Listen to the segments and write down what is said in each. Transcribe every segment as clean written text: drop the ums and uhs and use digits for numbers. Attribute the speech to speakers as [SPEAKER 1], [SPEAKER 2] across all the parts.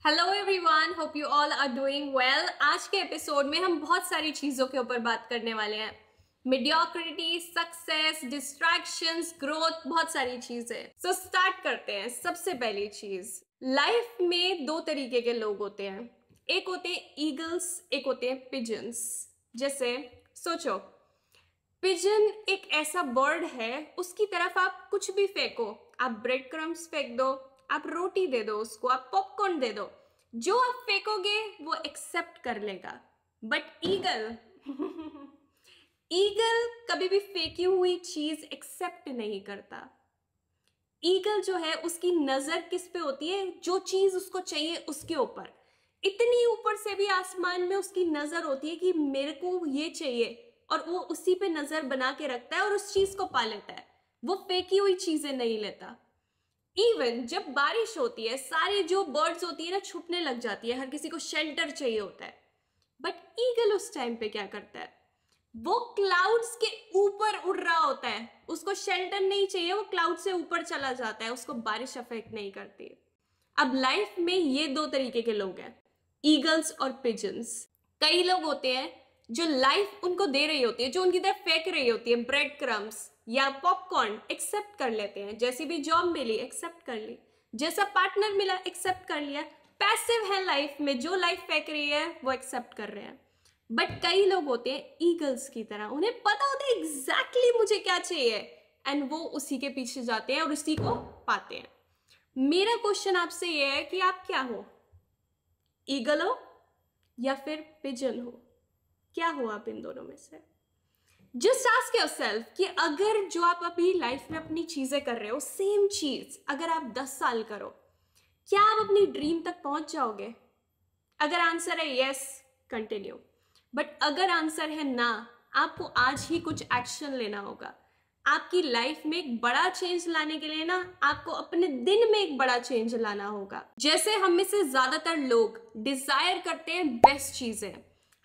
[SPEAKER 1] Hello everyone, hope you all are doing well. आज के episode में हम बहुत सारी चीज़ों के ऊपर बात करने वाले हैं। मीडियोक्रिटी, सक्सेस, डिस्ट्रैक्शंस, ग्रोथ, बहुत सारी चीज़ें। सो स्टार्ट करते हैं। सबसे पहली चीज़, लाइफ में दो तरीके के लोग होते हैं। एक होते हैं ईगल्स, एक होते हैं पिजन्स। जैसे सोचो, पिजन एक ऐसा बर्ड है, उसकी तरफ आप कुछ भी फेंको, आप ब्रेड क्रम्स फेंक दो, आप रोटी दे दो उसको, आप पॉपकॉर्न दे दो, जो आप फेंकोगे वो एक्सेप्ट कर लेगा। बट ईगल ईगल कभी भी फेंकी हुई चीज एक्सेप्ट नहीं करता। ईगल जो है, उसकी नजर किस पे होती है? जो चीज उसको चाहिए उसके ऊपर। इतनी ऊपर से भी आसमान में उसकी नजर होती है कि मेरे को ये चाहिए, और वो उसी पे नजर बना के रखता है और उस चीज को पा लेता है। वो फेंकी हुई चीजें नहीं लेता। इवन जब बारिश होती है, सारी जो बर्ड्स होती है ना, छुपने लग जाती है, हर किसी को शेल्टर चाहिए होता है। बट ईगल उस टाइम पे क्या करता है? वो क्लाउड्स के ऊपर उड़ रहा होता है, उसको शेल्टर नहीं चाहिए, वो क्लाउड से ऊपर चला जाता है, उसको बारिश अफेक्ट नहीं करती। अब लाइफ में ये दो तरीके के लोग हैं, ईगल्स और पिजन्स। कई लोग होते हैं जो लाइफ उनको दे रही होती है, जो उनकी तरफ फेंक रही होती है, ब्रेड क्रम्स या पॉपकॉर्न, एक्सेप्ट कर लेते हैं। जैसी भी जॉब मिली एक्सेप्ट कर ली, जैसा पार्टनर मिला एक्सेप्ट कर लिया। पैसिव है लाइफ में, जो लाइफ फेंक रही है वो एक्सेप्ट कर रहे हैं। बट कई लोग होते हैं ईगल्स की तरह, उन्हें पता होता है एग्जैक्टली मुझे क्या चाहिए, एंड वो उसी के पीछे जाते हैं और उसी को पाते हैं। मेरा क्वेश्चन आपसे ये है कि आप क्या हो? ईगल हो या फिर पिजन हो? क्या हो आप इन दोनों में से? जस्ट आस्क योरसेल्फ कि अगर जो आप अभी लाइफ में अपनी चीजें कर रहे हो, सेम चीज अगर आप 10 साल करो, क्या आप अपनी ड्रीम तक पहुंच जाओगे? अगर आंसर है यस, कंटिन्यू। बट अगर आंसर है ना, आपको आज ही कुछ एक्शन लेना होगा। आपकी लाइफ में एक बड़ा चेंज लाने के लिए ना, आपको अपने दिन में एक बड़ा चेंज लाना होगा। जैसे हम में से ज्यादातर लोग डिजायर करते हैं बेस्ट चीजें।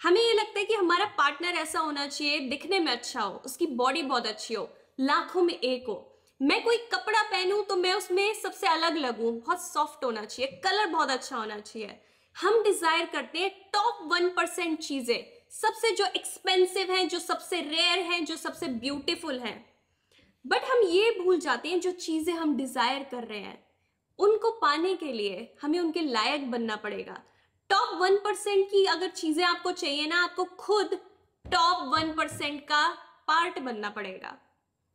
[SPEAKER 1] हमें ये लगता है कि हमारा पार्टनर ऐसा होना चाहिए, दिखने में अच्छा हो, उसकी बॉडी बहुत अच्छी हो, लाखों में एक हो। मैं कोई कपड़ा पहनूं तो मैं उसमें सबसे अलग लगूं, बहुत सॉफ्ट होना चाहिए, कलर बहुत अच्छा होना चाहिए। हम डिजायर करते हैं टॉप 1% चीजें, सबसे जो एक्सपेंसिव हैं, जो सबसे रेयर हैं, जो सबसे ब्यूटीफुल हैं। बट हम ये भूल जाते हैं जो चीजें हम डिजायर कर रहे हैं, उनको पाने के लिए हमें उनके लायक बनना पड़ेगा। टॉप 1% की अगर चीजें आपको चाहिए ना, आपको खुद टॉप 1% का पार्ट बनना पड़ेगा।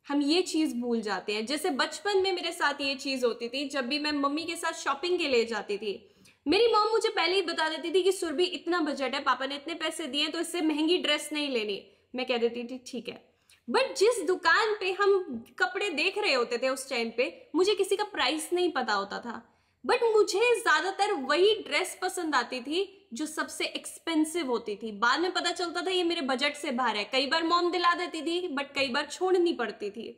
[SPEAKER 1] हम ये चीज भूल जाते हैं। जैसे बचपन में मेरे साथ ये चीज होती थी, जब भी मैं मम्मी के साथ शॉपिंग के लिए जाती थी, मेरी मॉम मुझे पहले ही बता देती थी कि सुरभि इतना बजट है, पापा ने इतने पैसे दिए तो इससे महंगी ड्रेस नहीं लेनी। मैं कह देती थी ठीक है। बट जिस दुकान पे हम कपड़े देख रहे होते थे उस टाइम पे, मुझे किसी का प्राइस नहीं पता होता था, बट मुझे ज्यादातर वही ड्रेस पसंद आती थी जो सबसे एक्सपेंसिव होती थी। बाद में पता चलता था ये मेरे बजट से बाहर है। कई बार मॉम दिला देती थी, बट कई बार छोड़नी पड़ती थी।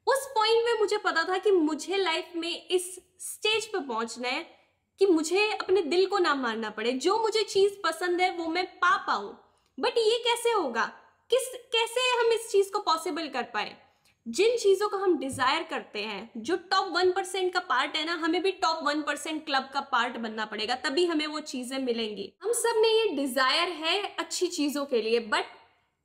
[SPEAKER 1] उस पॉइंट में मुझे पता था कि मुझे लाइफ में इस स्टेज पे पहुंचना है कि मुझे अपने दिल को ना मारना पड़े, जो मुझे चीज पसंद है वो मैं पा पाऊं। बट ये कैसे होगा? कैसे हम इस चीज को पॉसिबल कर पाए? जिन चीजों को हम डिजायर करते हैं, जो टॉप 1% का पार्ट है ना, हमें भी टॉप 1% क्लब का पार्ट बनना पड़ेगा, तभी हमें वो चीजें मिलेंगी। हम सब में ये डिजायर है अच्छी चीजों के लिए, बट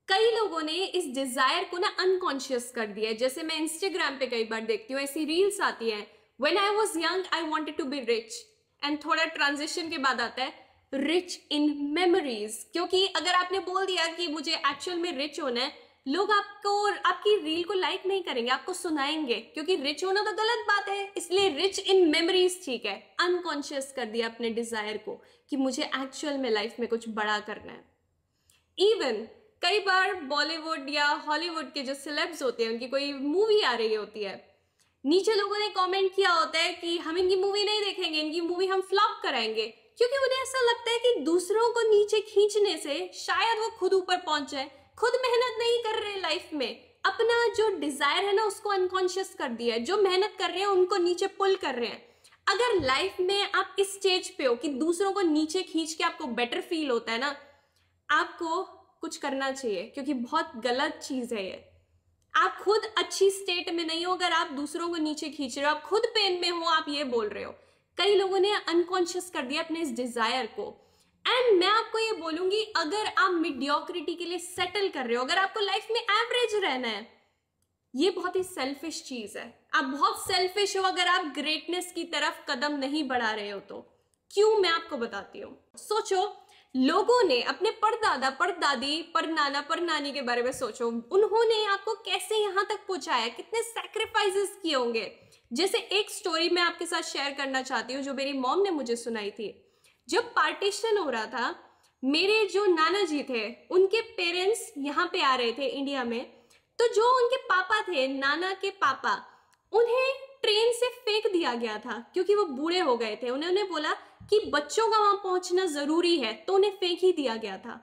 [SPEAKER 1] कई लोगों ने इस डिजायर को ना अनकॉन्शियस कर दिया है। जैसे मैं इंस्टाग्राम पे कई बार देखती हूँ, ऐसी रील्स आती हैं, when I was young I wanted to be rich, and थोड़ा ट्रांजिशन के बाद आता है रिच इन मेमोरीज। क्योंकि अगर आपने बोल दिया कि मुझे एक्चुअल में रिच होना है, लोग आपको, आपकी रील को लाइक नहीं करेंगे, आपको सुनाएंगे, क्योंकि रिच होना तो गलत बात है। इसलिए रिच इन मेमोरीज ठीक है। अनकॉन्शियस कर दिया अपने डिजायर को कि मुझे एक्चुअल में लाइफ में कुछ बड़ा करना है। इवन कई बार बॉलीवुड या हॉलीवुड के जो सेलेब्स होते हैं, उनकी कोई मूवी आ रही होती है, नीचे लोगों ने कमेंट किया होता है कि हम इनकी मूवी नहीं देखेंगे, इनकी मूवी हम फ्लॉप कराएंगे, क्योंकि उन्हें ऐसा लगता है कि दूसरों को नीचे खींचने से शायद वो खुद ऊपर पहुंच जाए। खुद मेहनत नहीं कर रहे लाइफ में, अपना जो डिजायर है ना उसको अनकॉन्शियस कर दिया है, जो मेहनत कर रहे हैं उनको नीचे पुल कर रहे हैं। अगर लाइफ में आप इस स्टेज पे हो कि दूसरों को नीचे खींच के आपको बेटर फील होता है ना, आपको कुछ करना चाहिए, क्योंकि बहुत गलत चीज है ये। आप खुद अच्छी स्टेट में नहीं हो अगर आप दूसरों को नीचे खींच रहे हो, आप खुद पेन में हो, आप ये बोल रहे हो। कई लोगों ने अनकॉन्शियस कर दिया अपने इस डिजायर को। एंड मैं आपको ये बोलूंगी, अगर आप मीडियोक्रिटी के लिए सेटल कर रहे हो, अगर आपको लाइफ में एवरेज रहना है, ये बहुत ही सेल्फिश चीज है। आप बहुत सेल्फिश हो अगर आप ग्रेटनेस की तरफ कदम नहीं बढ़ा रहे हो। तो क्यों, मैं आपको बताती हूँ। सोचो, लोगों ने अपने परदादा, परदादी, परनाना, परनानी के बारे में सोचो, उन्होंने आपको कैसे यहां तक पहुंचाया, कितने सैक्रिफाइसेस किए होंगे। जैसे एक स्टोरी मैं आपके साथ शेयर करना चाहती हूँ जो मेरी मॉम ने मुझे सुनाई थी। जब पार्टीशन हो रहा था, मेरे जो नाना जी थे, उनके पेरेंट्स यहाँ पे आ रहे थे इंडिया में, तो जो उनके पापा थे, नाना के पापा, उन्हें ट्रेन से फेंक दिया गया था क्योंकि वो बूढ़े हो गए थे। उन्होंने बोला कि बच्चों का वहां पहुंचना जरूरी है, तो उन्हें फेंक ही दिया गया था।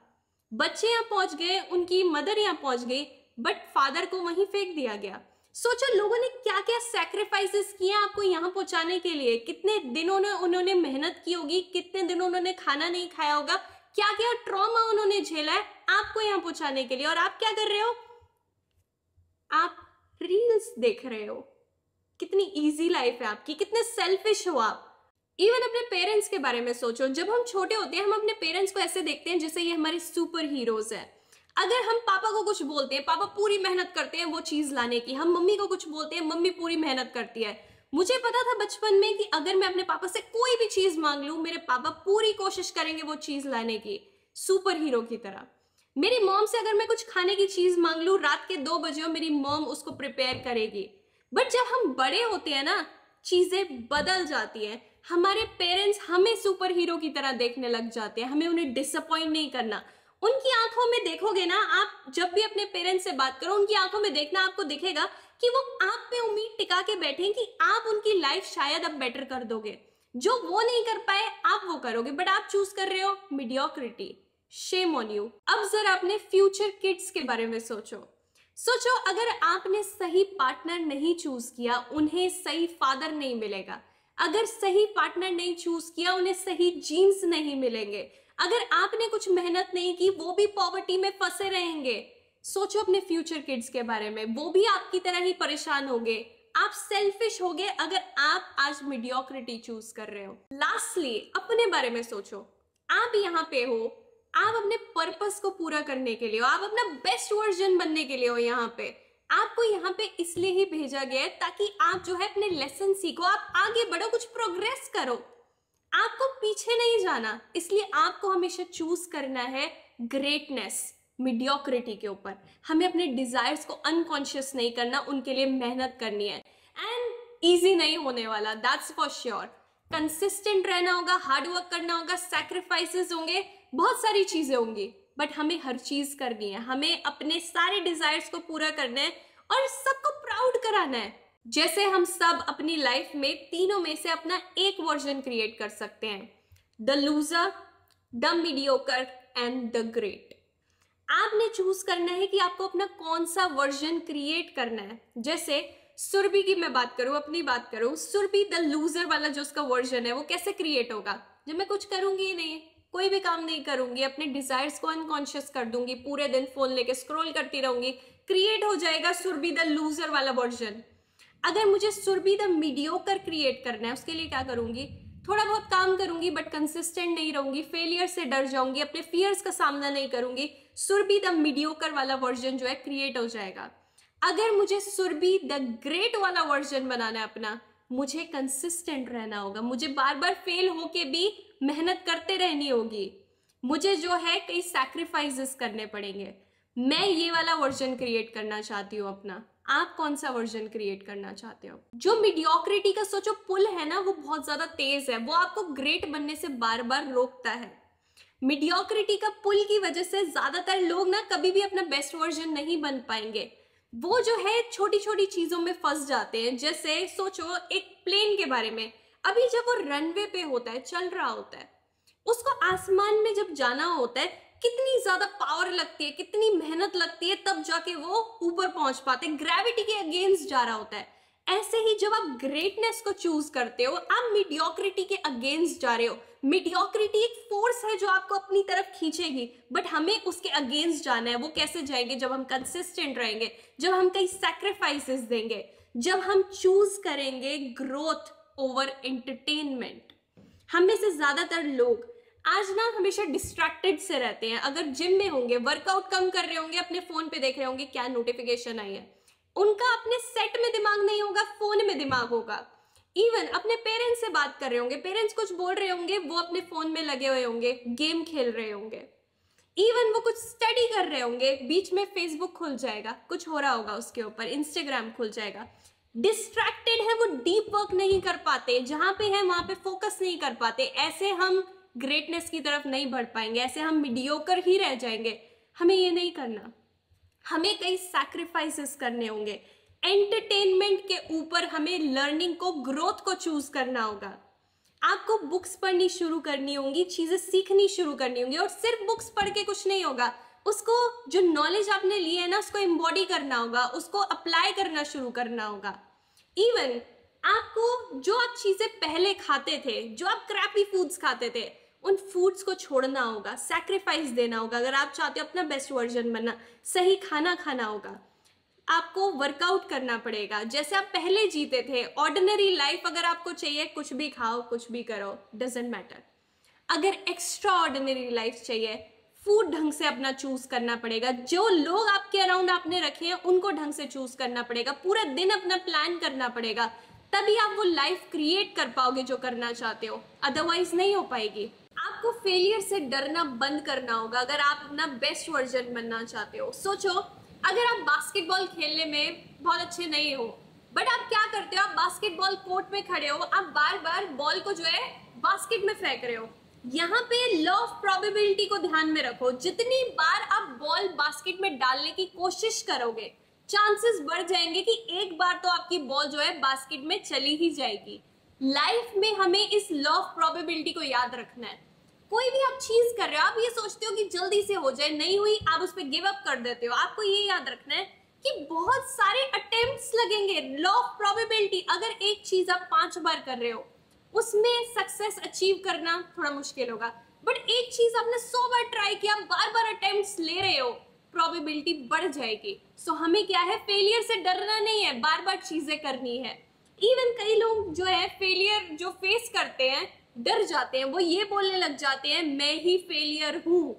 [SPEAKER 1] बच्चे यहाँ पहुंच गए, उनकी मदर यहाँ पहुंच गई, बट फादर को वहीं फेंक दिया गया। सोचो लोगों ने क्या क्या सैक्रिफाइसेस किए आपको यहाँ पहुंचाने के लिए, कितने दिनों ने उन्होंने मेहनत की होगी, कितने दिनों उन्होंने खाना नहीं खाया होगा, क्या क्या ट्रॉमा उन्होंने झेला है आपको यहाँ पहुंचाने के लिए। और आप क्या कर रहे हो, आप रील्स देख रहे हो। कितनी इजी लाइफ है आपकी, कितने सेल्फिश हो आप। इवन अपने पेरेंट्स के बारे में सोचो। जब हम छोटे होते हैं, हम अपने पेरेंट्स को ऐसे देखते हैं जैसे ये हमारे सुपर हीरोज हैं। अगर हम पापा को कुछ बोलते हैं, पापा पूरी मेहनत करते हैं वो चीज लाने की। हम मम्मी को कुछ बोलते हैं, मम्मी पूरी मेहनत करती है। मुझे पता था बचपन में कि अगर मैं अपने पापा से कोई भी चीज मांग लूं, मेरे पापा पूरी कोशिश करेंगे वो चीज लाने की, सुपर हीरो की तरह। मेरी मॉम से अगर मैं कुछ खाने की चीज मांग लूं, रात के 2 बजे हो, मेरी मॉम उसको प्रिपेयर करेगी। बट जब हम बड़े होते हैं ना, चीजें बदल जाती हैं। हमारे पेरेंट्स हमें सुपर हीरो की तरह देखने लग जाते हैं, हमें उन्हें डिसअपॉइंट नहीं करना। उनकी आंखों में देखोगे ना, आप जब भी अपने पेरेंट्स से बात करो, उनकी आंखों में देखना, आपको दिखेगा कि वो आप पे उम्मीद टिका के बैठे हैं कि आप उनकी लाइफ शायद अब बेटर कर दोगे। जो वो नहीं कर पाए आप वो करोगे, बट आप चूज कर रहे हो मीडियोक्रिटी। Shame on you. अब जरा अपने फ्यूचर किड्स के बारे में सोचो, अगर आपने सही पार्टनर नहीं चूज किया, उन्हें सही फादर नहीं मिलेगा। अगर सही पार्टनर नहीं चूज किया, उन्हें सही जीन्स नहीं मिलेंगे। अगर आपने कुछ मेहनत नहीं की, वो भी पॉवर्टी में फंसे रहेंगे। सोचो अपने फ्यूचर किड्स के बारे में, वो भी आपकी तरह ही परेशान होंगे। आप सेल्फिश होगे अगर आप आज मीडियोक्रिटी चूज कर रहे हो। लास्टली अपने बारे में सोचो। आप यहाँ पे हो, आप अपने पर्पस को पूरा करने के लिए हो, आप अपना बेस्ट वर्जन बनने के लिए हो। यहाँ पे आपको यहाँ पे इसलिए ही भेजा गया है ताकि आप जो है अपने लेसन सीखो, आप आगे बढ़ो, कुछ प्रोग्रेस करो। आपको पीछे नहीं जाना, इसलिए आपको हमेशा चूज करना है ग्रेटनेस मीडियोक्रिटी के ऊपर। हमें अपने डिजायर्स को अनकॉन्शियस नहीं करना, उनके लिए मेहनत करनी है। एंड इजी नहीं होने वाला, दैट्स फॉर श्योर। कंसिस्टेंट रहना होगा, हार्ड वर्क करना होगा, सैक्रिफाइसेस होंगे, बहुत सारी चीजें होंगी, बट हमें हर चीज करनी है। हमें अपने सारे डिजायर्स को पूरा करना है और सबको प्राउड कराना है। जैसे हम सब अपनी लाइफ में तीनों में से अपना एक वर्जन क्रिएट कर सकते हैं, the loser, the mediocre and the great. आपने चूज करना है कि आपको अपना कौन सा वर्जन क्रिएट करना है। जैसे सुरभि की मैं बात करूं, अपनी बात करूं, सुरभि द लूजर वाला जो उसका वर्जन है वो कैसे क्रिएट होगा, जब मैं कुछ करूंगी ही नहीं, कोई भी काम नहीं करूंगी, अपने डिजायर्स को अनकॉन्शियस कर दूंगी, पूरे दिन फोन लेके स्क्रॉल करती रहूंगी, क्रिएट हो जाएगा सुरभि द लूजर वाला वर्जन। अगर मुझे सुरभि द मीडियोकर क्रिएट करना है, उसके लिए क्या करूंगी, थोड़ा बहुत काम करूंगी बट कंसिस्टेंट नहीं रहूंगी, फेलियर से डर जाऊंगी, अपने फियर्स का सामना नहीं करूंगी, सुरभि द मीडियोकर वाला वर्जन जो है क्रिएट हो जाएगा। अगर मुझे सुरभि द ग्रेट वाला वर्जन बनाना है अपना, मुझे कंसिस्टेंट रहना होगा, मुझे बार बार फेल होके भी मेहनत करते रहनी होगी, मुझे जो है कई सैक्रिफाइसेस करने पड़ेंगे। मैं ये वाला वर्जन क्रिएट करना चाहती हूँ अपना। आप कौन सा वर्जन क्रिएट करना चाहते हो? जो मीडियोक्रिटी का सोचो पुल है ना, वो बहुत ज्यादा तेज है, वो आपको ग्रेट बनने से बार बार रोकता है। मीडियोक्रिटी का पुल की वजह से ज्यादातर लोग ना कभी भी अपना बेस्ट वर्जन नहीं बन पाएंगे। वो जो है छोटी छोटी चीजों में फंस जाते हैं। जैसे सोचो एक प्लेन के बारे में, अभी जब वो रनवे पे होता है, चल रहा होता है, उसको आसमान में जब जाना होता है, कितनी ज्यादा पावर लगती है, कितनी मेहनत लगती है, तब जाके वो ऊपर पहुंच पाते हैं, ग्रेविटी के अगेंस्ट जा रहा होता है। ऐसे ही जब आप ग्रेटनेस को चूज करते हो, आप मीडियोक्रिटी के अगेंस्ट जा रहे हो। मीडियोक्रिटी एक फोर्स है जो आपको अपनी तरफ खींचेगी, बट हमें उसके अगेंस्ट जाना है। वो कैसे जाएंगे? जब हम कंसिस्टेंट रहेंगे, जब हम कई सैक्रिफाइसेस देंगे, जब हम चूज करेंगे ग्रोथ, ओवर एंटरटेनमेंट। हम में से ज्यादातर लोग आज ना हमेशा डिस्ट्रैक्टेड से रहते हैं। अगर जिम में होंगे, वर्कआउट कम कर रहे होंगे, अपने फोन पे देख रहे होंगे क्या नोटिफिकेशन आई है। उनका अपने सेट में दिमाग नहीं होगा, फोन में दिमाग होगा। इवन अपने पेरेंट्स से बात कर रहे होंगे, पेरेंट्स कुछ बोल रहे होंगे, वो अपने फोन में लगे हुए होंगे, गेम खेल रहे होंगे। इवन वो कुछ स्टडी कर रहे होंगे, बीच में फेसबुक खुल जाएगा, कुछ हो रहा होगा उसके ऊपर, इंस्टाग्राम खुल जाएगा। डिस्ट्रैक्टेड है, वो डीप वर्क नहीं कर पाते, जहां पे है वहां पे फोकस नहीं कर पाते। ऐसे हम ग्रेटनेस की तरफ नहीं बढ़ पाएंगे, ऐसे हम मीडियोकर ही रह जाएंगे। हमें ये नहीं करना, हमें कई सैक्रिफाइसेस करने होंगे। एंटरटेनमेंट के ऊपर हमें लर्निंग को, ग्रोथ को चूज करना होगा। आपको बुक्स पढ़नी शुरू करनी होंगी, चीजें सीखनी शुरू करनी होंगी। और सिर्फ बुक्स पढ़ के कुछ नहीं होगा, उसको जो नॉलेज आपने ली है ना, उसको एम्बॉडी करना होगा, उसको अप्लाई करना शुरू करना होगा। इवन आपको जो आप चीजें पहले खाते थे, जो आप क्रैपी फूड्स खाते थे, उन फूड्स को छोड़ना होगा, सैक्रिफाइस देना होगा। अगर आप चाहते हो अपना बेस्ट वर्जन बनना, सही खाना खाना होगा, आपको वर्कआउट करना पड़ेगा। जैसे आप पहले जीते थे, ऑर्डिनरी लाइफ अगर आपको चाहिए, कुछ भी खाओ, कुछ भी करो, डजेंट मैटर। अगर एक्स्ट्रा ऑर्डिनरी लाइफ चाहिए, फूड ढंग से अपना चूज करना पड़ेगा। जो लोग आपके अराउंड आपने रखे हैं, उनको ढंग से चूज करना पड़ेगा। पूरा दिन अपना प्लान करना पड़ेगा, तभी आप वो लाइफ क्रिएट कर पाओगे जो करना चाहते हो, अदरवाइज नहीं हो पाएगी। आपको फेलियर से डरना बंद करना होगा अगर आप अपना बेस्ट वर्जन बनना चाहते हो। सोचो, अगर आप बास्केटबॉल खेलने में बहुत अच्छे नहीं हो, बट आप क्या करते हो, आप बास्केटबॉल कोर्ट में खड़े हो, आप बार बार बॉल को जो है बास्केट में फेंक रहे हो। यहाँ पे लॉ ऑफ प्रोबेबिलिटी को ध्यान में रखो। जितनी बार आप बॉल बास्केट में डालने की कोशिश करोगे, चांसेस बढ़ जाएंगे कि एक बार तो आपकी बॉल जो है बास्केट में चली ही जाएगी। लाइफ में हमें इस लॉ ऑफ प्रोबेबिलिटी को याद रखना है। कोई भी आप चीज कर रहे हो, आप ये सोचते हो कि जल्दी से हो जाए, नहीं हुई आप उस पर गिव अप कर देते हो। आपको ये याद रखना है कि बहुत सारे अटेम्प्ट्स लगेंगे। लॉ ऑफ प्रोबेबिलिटी, अगर एक चीज आप 5 बार कर रहे हो, उसमें सक्सेस अचीव करना थोड़ा मुश्किल होगा। बट एक चीज आपने 100 बार ट्राई किया, बार बार अटेम्प्ट्स ले रहे हो, प्रोबेबिलिटी बढ़ जाएगी। सो हमें क्या है, फेलियर से डरना नहीं है, बार बार चीजें करनी है। इवन कई लोग जो है फेलियर जो फेस करते हैं, डर जाते हैं, वो ये बोलने लग जाते हैं मैं ही फेलियर हूं।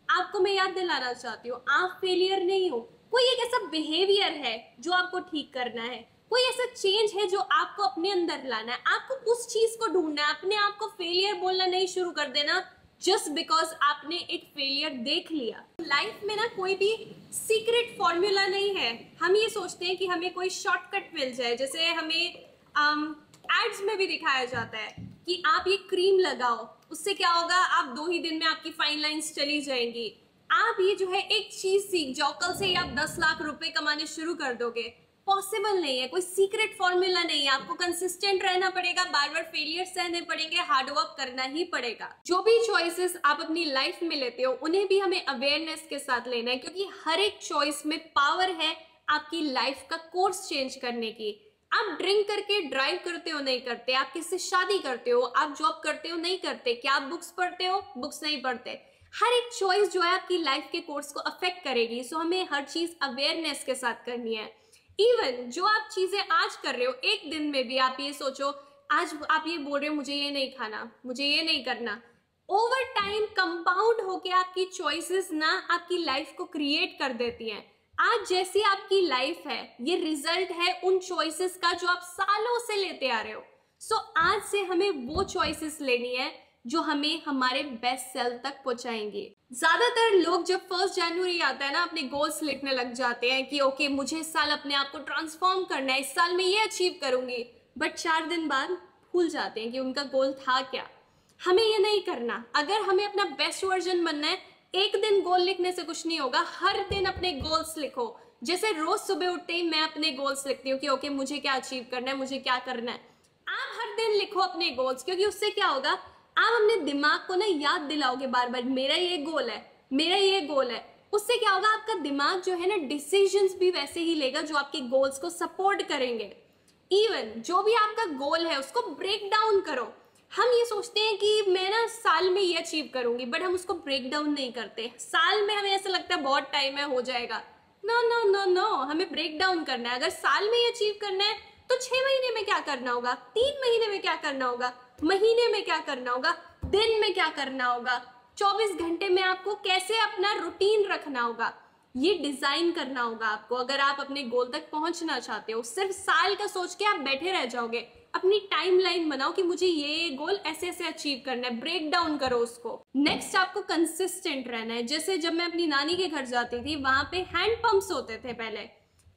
[SPEAKER 1] आपको मैं याद दिलाना चाहती हूँ, आप फेलियर नहीं हो। कोई एक ऐसा बिहेवियर है जो आपको ठीक करना है, कोई ऐसा चेंज है जो आपको अपने अंदर लाना है। आपको उस चीज को ढूंढना है, अपने आप को फेलियर बोलना नहीं शुरू कर देना जस्ट बिकॉज आपने एक फेलियर देख लिया। लाइफ में ना कोई भी सीक्रेट फॉर्मूला नहीं है। हम ये सोचते हैं कि हमें कोई शॉर्टकट मिल जाए, जैसे हमें एड्स में भी दिखाया जाता है कि आप ये क्रीम लगाओ, उससे क्या होगा, आप 2 ही दिन में आपकी फाइन लाइंस चली जाएंगी। आप ये जो है एक चीज सीख जाओ, कल से ही आप 10 लाख रुपए कमाने शुरू कर दोगे। पॉसिबल नहीं है, कोई सीक्रेट फॉर्मूला नहीं है। आपको कंसिस्टेंट रहना पड़ेगा, बार बार फेलियर सहने पड़ेंगे, हार्ड वर्क करना ही पड़ेगा। जो भी चॉइसेस आप अपनी लाइफ में लेते हो, उन्हें भी हमें अवेयरनेस के साथ लेना है, क्योंकि हर एक चॉइस में पावर है आपकी लाइफ का कोर्स चेंज करने की। आप ड्रिंक करके ड्राइव करते हो, नहीं करते। आप किससे शादी करते हो, आप जॉब करते हो, नहीं करते। क्या आप बुक्स पढ़ते हो, बुक्स नहीं पढ़ते। हर एक चॉइस जो है आपकी लाइफ के कोर्स को अफेक्ट करेगी। सो हमें हर चीज अवेयरनेस के साथ करनी है। इवन जो आप चीजें आज कर रहे हो, एक दिन में भी आप ये सोचो, आज आप ये बोल रहे हो मुझे ये नहीं खाना, मुझे ये नहीं करना, ओवर टाइम कंपाउंड होके आपकी चॉइसेस ना आपकी लाइफ को क्रिएट कर देती हैं। आज जैसी आपकी लाइफ है, ये रिजल्ट है उन चॉइसेस का जो आप सालों से लेते आ रहे हो। सो आज से हमें वो चॉइसेस लेनी है जो हमें हमारे बेस्ट सेल्फ तक पहुंचाएंगे। ज्यादातर लोग जब 1 जनवरी आता है ना, अपने गोल्स लिखने लग जाते हैं कि ओके मुझे इस साल अपने आप को ट्रांसफॉर्म करना है, इस साल में ये अचीव करूंगी। बट 4 दिन बाद भूल जाते हैं कि उनका गोल था क्या। हमें ये नहीं करना। अगर हमें अपना बेस्ट वर्जन बनना है, एक दिन गोल लिखने से कुछ नहीं होगा। हर दिन अपने गोल्स लिखो। जैसे रोज सुबह उठते ही मैं अपने गोल्स लिखती हूँ कि ओके मुझे क्या अचीव करना है, मुझे क्या करना है। आप हर दिन लिखो अपने गोल्स, क्योंकि उससे क्या होगा, आप अपने दिमाग को ना याद दिलाओगे बार बार मेरा ये गोल है, मेरा ये गोल है। उससे क्या होगा, आपका दिमाग जो है ना डिसीजंस भी वैसे ही लेगा जो आपके गोल्स को सपोर्ट करेंगे। इवन जो भी आपका गोल है उसको ब्रेक डाउन करो। हम ये सोचते हैं कि मैं ना साल में ये अचीव करूंगी, बट हम उसको ब्रेक डाउन नहीं करते। साल में हमें ऐसा लगता है बहुत टाइम है, हो जाएगा। नो नो नो नो, हमें ब्रेक डाउन करना है। अगर साल में ये अचीव करना है तो 6 महीने में क्या करना होगा, 3 महीने में क्या करना होगा, महीने में क्या करना होगा, दिन में क्या करना होगा, 24 घंटे में आपको कैसे अपना रूटीन रखना होगा, ये डिजाइन करना होगा आपको। अगर आप अपने गोल तक पहुंचना चाहते हो, सिर्फ साल का सोच के आप बैठे रह जाओगे, अपनी टाइमलाइन बनाओ कि मुझे ये गोल ऐसे ऐसे अचीव करना है, ब्रेक डाउन करो उसको। नेक्स्ट आपको कंसिस्टेंट रहना है। जैसे जब मैं अपनी नानी के घर जाती थी, वहां पे हैंड पंप्स होते थे पहले,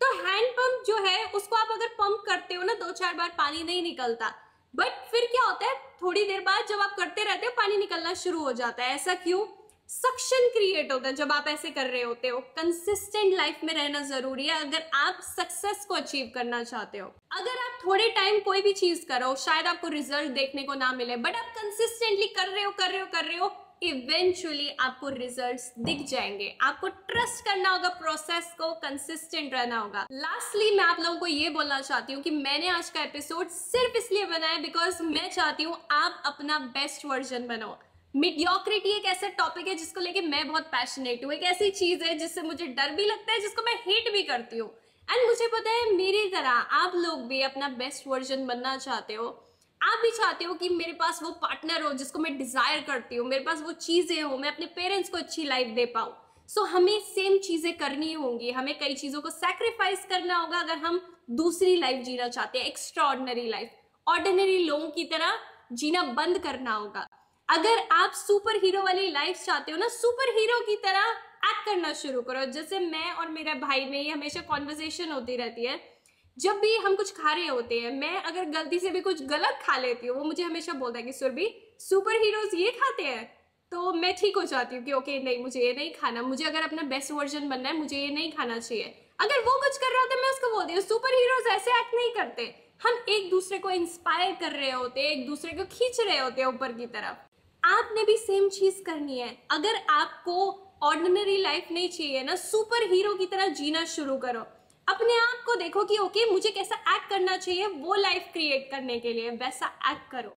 [SPEAKER 1] तो हैंड पंप जो है उसको आप अगर पंप करते हो ना 2-4 बार पानी नहीं निकलता, बट फिर क्या होता है, थोड़ी देर बाद जब आप करते रहते हो पानी निकलना शुरू हो जाता है। ऐसा क्यों? सक्शन क्रिएट होता है जब आप ऐसे कर रहे होते हो। कंसिस्टेंट लाइफ में रहना जरूरी है अगर आप सक्सेस को अचीव करना चाहते हो। अगर आप थोड़े टाइम कोई भी चीज करो, शायद आपको रिजल्ट देखने को ना मिले, बट आप कंसिस्टेंटली कर रहे हो, इवेंचुअली आपको रिजल्ट्स दिख जाएंगे। आपको ट्रस्ट करना होगा प्रोसेस को, कंसिस्टेंट रहना होगा। लास्टली मैं आप लोगों को ये बोलना चाहती हूँ कि मैंने आज का एपिसोड सिर्फ इसलिए बनाया बिकॉज मैं चाहती हूँ आप अपना बेस्ट वर्जन बनो। मीडियोक्रिटी एक ऐसा टॉपिक है जिसको लेके मैं बहुत पैशनेट हूँ, एक ऐसी चीज है जिससे मुझे डर भी लगता है, जिसको मैं हेट भी करती हूँ। एंड मुझे पता है मेरी तरह आप लोग भी अपना बेस्ट वर्जन बनना चाहते हो। आप भी चाहते हो कि मेरे पास वो पार्टनर हो जिसको मैं डिजायर करती हूँ, मेरे पास वो चीजें हो, मैं अपने पेरेंट्स को अच्छी लाइफ दे पाऊँ। सो हमें सेम चीजें करनी होंगी, हमें कई चीजों को सैक्रिफाइस करना होगा अगर हम दूसरी लाइफ जीना चाहते हैं, एक्स्ट्रा ऑर्डिनरी लाइफ। ऑर्डिनरी लोगों की तरह जीना बंद करना होगा। अगर आप सुपर हीरो वाली लाइफ चाहते हो ना, सुपर हीरो की तरह एक्ट करना शुरू करो। जैसे मैं और मेरा भाई में ये हमेशा कॉन्वर्सेशन होती रहती है, जब भी हम कुछ खा रहे होते हैं, मैं अगर गलती से भी कुछ गलत खा लेती हूँ, वो मुझे हमेशा बोलता है कि सुरभि सुपर हीरोज ये खाते हैं, तो मैं ठीक हो जाती हूँ कि ओके नहीं, मुझे ये नहीं खाना, मुझे अगर अपना बेस्ट वर्जन बनना है, मुझे ये नहीं खाना चाहिए। अगर वो कुछ कर रहा होता है, मैं उसको बोलती हूँ सुपर हीरोज ऐसे एक्ट नहीं करते। हम एक दूसरे को इंस्पायर कर रहे होते हैं, एक दूसरे को खींच रहे होते हैं ऊपर की तरफ। आपने भी सेम चीज करनी है। अगर आपको ऑर्डिनरी लाइफ नहीं चाहिए ना, सुपर हीरो की तरह जीना शुरू करो। अपने आप को देखो कि ओके मुझे कैसा एक्ट करना चाहिए, वो लाइफ क्रिएट करने के लिए वैसा एक्ट करो।